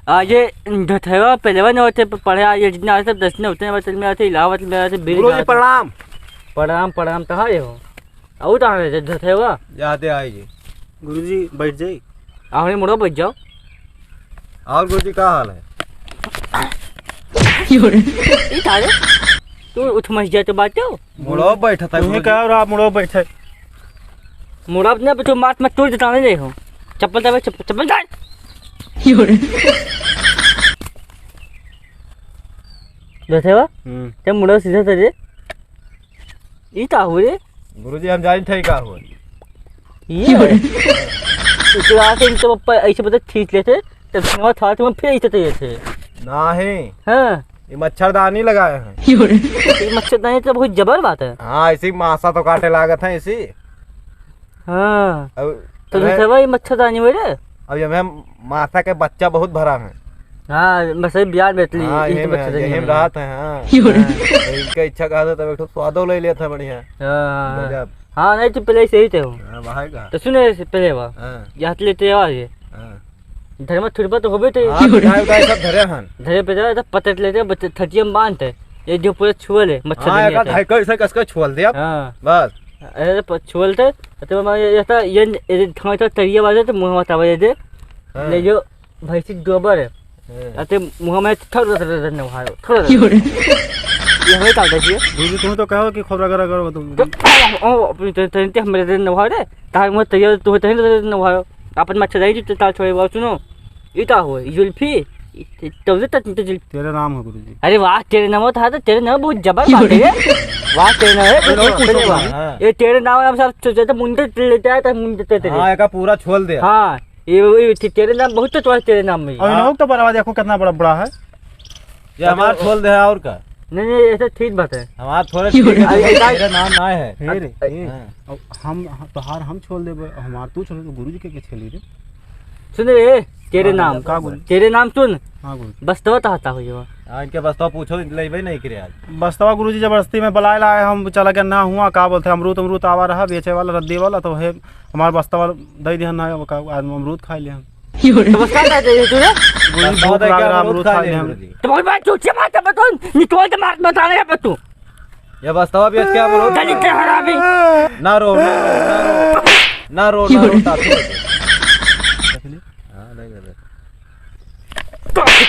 आज ये धथेवा पहले न होते पढ़े आज जितने आते सब 10 ने होते हैं में आते इलाहाबाद में आते गुरुजी प्रणाम। प्रणाम प्रणाम कहाँ ये हो आउ कहाँ है धथेवा जाते आए जी। गुरुजी बैठ जाइए। आपने मुड़ो बैठ जाओ। और गुरुजी क्या हाल है? तू उठ मच जाए तो बात हो। मुड़ो बैठा था। तुम्हें क्या आप मुड़ो बैठे? मुड़ा अपने तो माथ में तोड़ देता नहीं हो। चप्पल दबे चप्पल डाल। धथेवा ते मुड़ो सीधा तेरे ये क्या हुआ रे? गुरुजी हम जाने थे क्या हुआ? ये तो आके इनके पापा ऐसे पता खींच लेते तब सिनेमा था तो फिर ऐसे तैयार थे ना है। हाँ ये मच्छरदानी लगाए हैं। ये मच्छरदानी तो बहुत जबर बात है। हाँ इसी मासा तो काटे लागत है इसी। हाँ अब तो धथेवा ये मच्छरदानी मेरे अब ये मासा के बच्चा बहुत भरा है। हाँ बस बिहार बेतली हाँ इस यही मच्छरदानी राहत है। हाँ इनका इच्छा कहा था तब एक स्वादो ले लिया था बढ़िया। हाँ हाँ नहीं तो पहले से ही थे हो तो सुने पहले वहाँ यहाँ लेते आ ये धर्म थुरपा तो होबे थे सब धरे हन धरे पे जा पतट लेते बच्चे थटिया में बांधते ये जो पूरे छुअले मच्छरदानी हां एक ऐसे कसके छुअल दिया। हां बस अरे छुअलते तो मैं ये था ये थां था तरिया वाले तो मुंह में तवा दे ले जो भैंसी गोबर है अते मुंह में थोड़ा न हारो थोड़ा ये होई का देखिए गुरुजी तुम तो कहो कि खबरा करा करो तुम ओ अपनी तंते हमरे दिन न हारे तार मुंह तरिया तो तंते न हारो अपन मच्छरदानी तो ताल छोड़े बात सुनो इता हो जुल्फी तब से जुल्फी तेरा नाम है गुरुजी। अरे वाह तेरे नाम था तो तेरे नाम बहुत जबर बात है। वाह तेरे नाम है ये तेरे नाम हम सब सोचे तो मुंडे लेते आए तो मुंडे तेरे हां एका पूरा छोल दे। हां ये तेरे नाम बहुत तो तेरे नाम में और लोग तो बराबर देखो कितना बड़ा बड़ा है ये हमारा छोल दे है और का नहीं नहीं ऐसा ठीक बात है हमारा थोड़े तेरा नाम ना है फिर हम तो हार हम छोल देबे हमार तू छोल गुरुजी के छेली रे सुन रे तेरे नाम का तेरे नाम सुन। हां गुरुजी बस्तवा था हो ये हां इनके बस्तवा पूछो लेबे नहीं करे आज बस्तवा गुरुजी जबरदस्ती में बुलाए लाए हम चला के ना हुआ का बोलते अमरूद आवा रहा बेचे वाला रद्दी वाला तो है हमार बस्तवा दे दिया ना अमरूद खा लिया तो बस क्या दे तूने अमरूद खा लिया तो बहुत बात चूचे मारता बतन निकल के मार बताने है तू ये बस्तवा बेच के अमरूद दलित के हरामी ना रो ना रो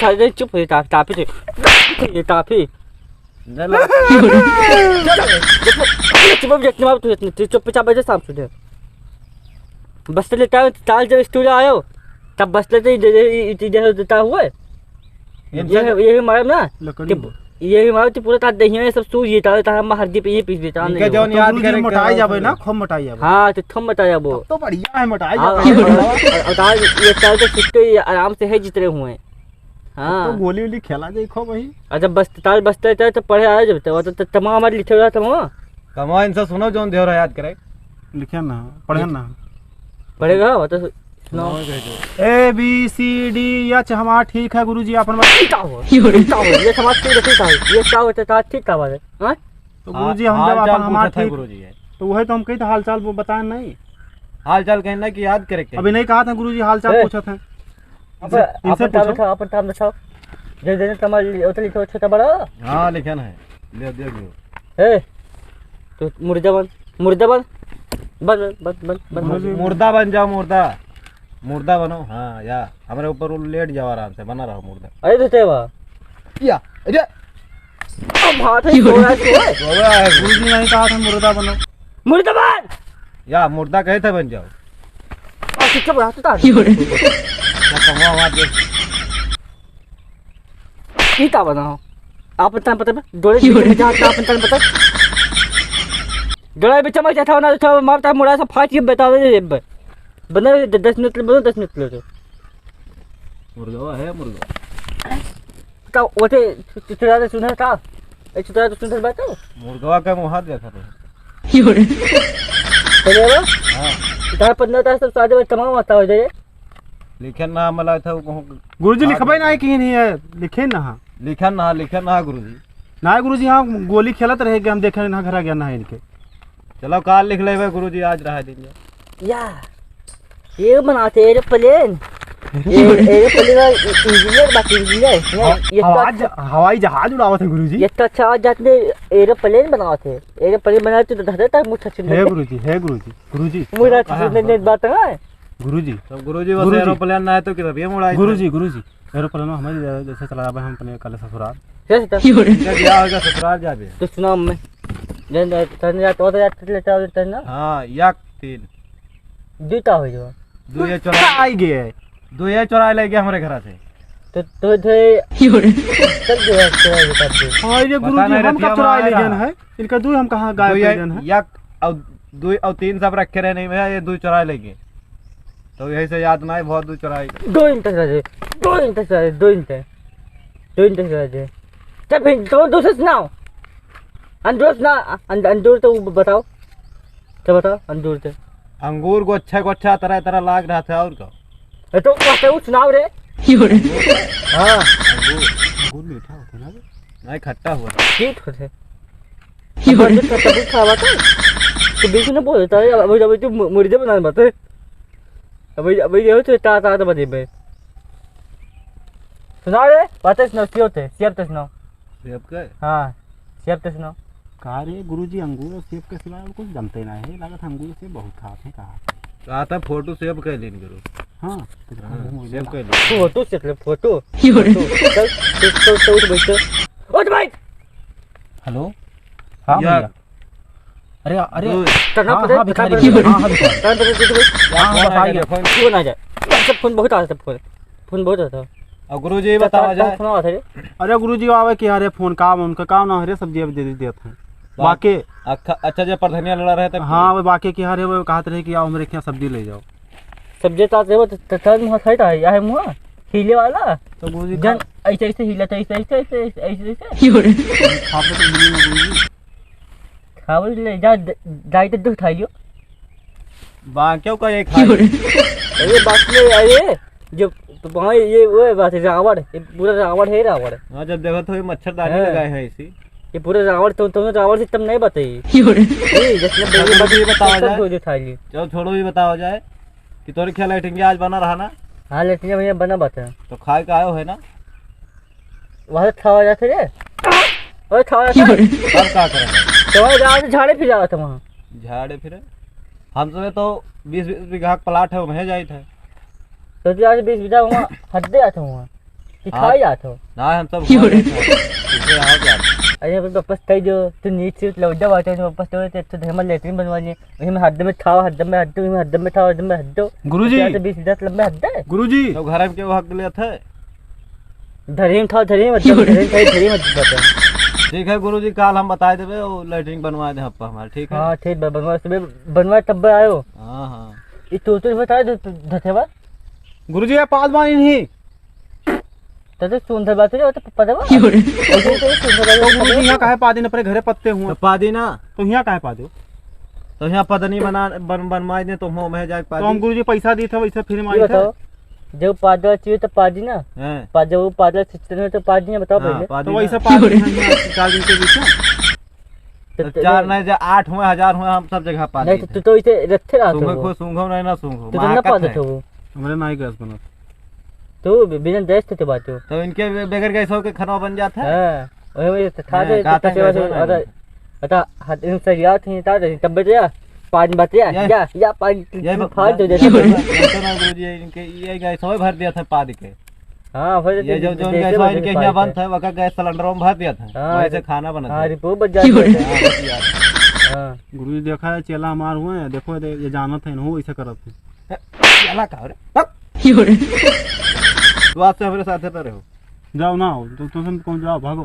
दे चुप हो टाफी ये टाफी चुप चाप बजे शाम सुधे बस लेता ताल जब स्टूडियो आयो तब बस लेते देता हुआ ये मारे ना ये मारे तो पूरा तार दही सब सूज देता था हम हल्दी पे ये पीस देता इनके जोन याद करे मोटाई जाबे ना खूब मोटाई जाबे। हां तो थम मोटाई जाबो तो बढ़िया है मोटाई जाबे और ताल ये ताल तो कितने आराम से है जितने हुए। हाँ तो गोली वोली खेला देखो भाई अच्छा बस ताल बसते थे तो पढ़े आए जब तो तमाम हमारे लिखे हुआ था कमा इनसे सुनो जोन देव याद करे लिखे ना पढ़े ना पढ़ेगा वो तो A B C D H हमारा ठीक है गुरुजी अपन ये समाज के ठीक था ये क्या होता था ठीक था बात हां तो गुरुजी हम जब अपन हमारा ठीक गुरुजी है तो वही तो हम कही था हालचाल वो बताएं नहीं हालचाल कहना कि याद करे अभी नहीं कहा था गुरुजी हालचाल पूछा था इनसे पूछो अपन काम बताओ जे जे तुम्हारी उतली लिखो छोटा बड़ा हां लिखना है ले दे ए तो मुर्दा बन मुर्दा बन जाओ मुर्दा बनो। हाँ या हमारे ऊपर लेट जाओ आराम से बना रहो मुर्दा। अरे तो तेवा या अरे अब हाथ ही हो रहा है गुरुजी नहीं कहा था मुर्दा बन या मुर्दा कहे थे बन जाओ और चुप रहा था क्या बनाओ आप पता डोले अपन पता डोले में चमक जाता ना तो मारता मुड़ा सा फाट के बता दे बना 10 मिनट बनो 10 मिनट लो मुर्गा है मुर्गा का ओते चुरा दे सुना था ए चुरा तो सुन बात हो मुर्गा का मुंह हाथ देखा तो योरे चलेगा हां इधर 15 था सब सादे में तमाम आता हो जाए लिखन ना मला था गुरुजी लिखबे ना कि नहीं है लिखे ना लिखन ना गुरुजी हां गोली खेलत रहे कि हम देखे ना घर आ गया ना इनके चलो काल लिख लेबे गुरुजी आज रहा दिन या ये बनाते रे प्लेन एरोप्लेन इंजीनियर बाकी इंजीनियर हवाई जहाज उड़ावत है गुरुजी। ये तो अच्छा आज जाते एरोप्लेन बनावत है। एरोप्लेन बनाए तो धरे तक मुठ छुन है गुरुजी, है गुरुजी, गुरुजी मुरा छुन बात है गुरुजी। तो गुरुजी बस एरोप्लेन ना है तो किधर भी उड़ाई गुरुजी। गुरुजी एरोप्लेन हमें जैसे चला जाए हम अपने कल ससुराल क्या होगा ससुराल जाबे तो सुना मैं जन तने तो लेता तने हां एक 3 दूटा हो जो दो ये चोरा आई गए, दो ये चोरा ले गया हमारे घर से। तो थे चल गया बता दे। हां ये गुरुजी हम कब चुरा ले गए है इनका दूध हम कहां गायब कर गए है। एक और 2 और 3 सब रखे रहे नहीं भैया, ये 2 चुरा ले गए तो यही से याद ना है बहुत 2 चुराई 2 इंच से 2 इंच से 2 इंच 2 इंच से तब फिर तो दूसरा सुनाओ अंदर ना अंदर तो बताओ क्या बताओ अंदर से अंगूर को अच्छा तरह तरह लाग रहा था और का तो क्या सुनाओ रे हां अंगूर मीठा होता है ना नहीं खट्टा हुआ ठीक होते ये तो खावा तो बीच में बोलता है अभी तो मुर्गे बनाने बात अभी ये तो ता बजे बे सुना रे बातें सुनो क्यों थे सेब तो सुनो सेब के हां सेब तो सुनो कहा रे गुरुजी अंगूर और सेब के सिवा कुछ जमते ना है। लागत अंगूर से बहुत खाते हैं कहा था फोटो सेब के लेन करो। हां सेब के ले फोटो से फोटो चल तो बैठ ओ भाई हेलो हां भैया अरे अरे करना हाँ, हाँ, पड़ेगा भिखारी, हाँ, हाँ, फोन आ जाए सब फोन बहुत आता है फोन बहुत आता है। और गुरुजी बताओ जाए फोन आता है अरे गुरुजी आवे कि अरे फोन काम उनका काम ना हरे सब्जी दे देते हैं बाकी अच्छा जो प्रधानिया लड़ा रहे थे। हाँ वो बाकी की हरे वो कहते रहे कि आओ मेरे यहाँ सब्जी ले जाओ सब्जी तो आते वो तन मुंह खाइता है या मुंह हिले वाला तो गुरुजी जन ऐसे ऐसे हिला था ऐसे खावल ले जा जाई तो दूध खाइयो बाकियों का ये खाई अरे बात ले अरे जो तो वहाँ ये वो बात है रावण ये पूरा रावण है रावण। हाँ जब देखो तो ये मच्छरदानी लगाए हैं इसी ये पूरा रावण तुमने रावण सिस्टम नहीं बताई जिसने बताओ जो खा ली चलो छोड़ो भी बताओ जाए कि तोरी क्या लाइटिंग आज बना रहा ना। हाँ लेटिंग भैया बना बता तो खाए का आयो है ना वहाँ खावा जाते रे और खावा जाते अब क्या करेंगे तो झाड़े फिर जाता वहाँ झाड़े फिरे हम तो 20 बीघा प्लाट है वहीं जाए थे तो आज 20 बीघा वहाँ हड्डे आता वहाँ खाई जाता हो ना हम सब अरे वापस कही जो तू नीचे लौटा बात है वापस तो धर्मल लेटरिन बनवानी है वही में हड्डे में खाओ हड्डे में हड्डो हड्डे में खाओ हड्डे में हड्डो गुरुजी 20 बीघा लंबे हड्डे गुरुजी तो घर में क्यों हक लिए थे धरीम खाओ धरीम धरीम ठीक है गुरुजी कल हम बताए देवे वो लेटरिन बनवा दे हप्पा हमारे ठीक है। हाँ ठीक है बनवा तब आयो। हाँ हाँ ये तो बता धथेवा गुरुजी ये पास बानी नहीं तो सुंदर बात है तो पता बा गुरुजी यहाँ काहे पादी न अपने घरे पत्ते हुए तो पादी ना तो यहाँ काहे पादो तो यहाँ पदनी बनवाए दे तो हम जाए तो हम गुरुजी पैसा दिए थे वैसे फिर मांगे थे जब पादला चाहिए तो पादी ना जब वो पादला सिस्टम में तो पादी ना बताओ पहले तो वैसे पादी 4 दिन के बीच तो 4 नहीं 8 हुए 1000 हुए हम सब जगह पादी नहीं तो इसे रखे रहा सूंघो को सूंघो नहीं ना सूंघो तो ना पादे तो वो हमारे नाई गैस बना तो बिना गैस थे बात तो इनके बगैर गैस हो के खाना बन जाता है। हां वही था दे अरे हाथ इन से याद नहीं था तब बजा पानी बतिया या पानी फाड़ दे देते गुरुजी इनके ये गैस हो भर दिया था पाद के। हां फिर ये जो गैस हो इनके यहाँ बंद था वका गैस सिलेंडर में भर दिया था वैसे खाना बना था। हां रिपोर्ट बच जाती है। हां गुरुजी देखा है चेला हमार हुए हैं देखो ये जानत है हो ऐसे करत है चला का रे तू आज से हमारे साथ रहो जाओ ना तो तुम कौन जाओ भागो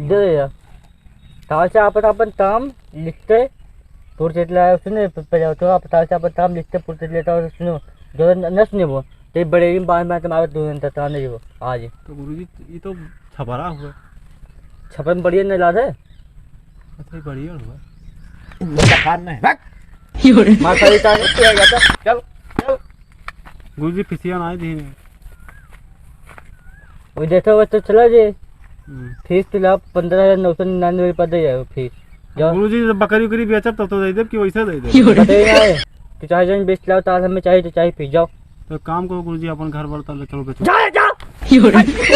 दे यार ताचा अपन काम लिखते पुरचेट लाया सुने पे जाओ तो आप ताचा अपन काम लिखते पुरचेट लेता हो सुनो जो न सुने वो ते बड़े दिन बाद में तुम्हारे 2 दिन तक आने वो आज तो गुरुजी ये तो छपरा हुआ छपन बढ़िया नहीं लाद है अच्छा बढ़िया हुआ मेरा खान नहीं भाग माथा इटा किया गया था चल चल गुरुजी फिसिया ना दी वो देखो वो तो चला जे फीस तो ला 15,999 रुपया दे जाओ फीस गुरुजी जब बकरी उकरी बेचब तब तो दे दे कि वैसे दे दे बताइए ना तो चाहे जन बेच लाओ ताल हमें चाहिए तो चाहिए पी जाओ तो एक काम करो गुरुजी अपन घर बर चलो बेचो जा जा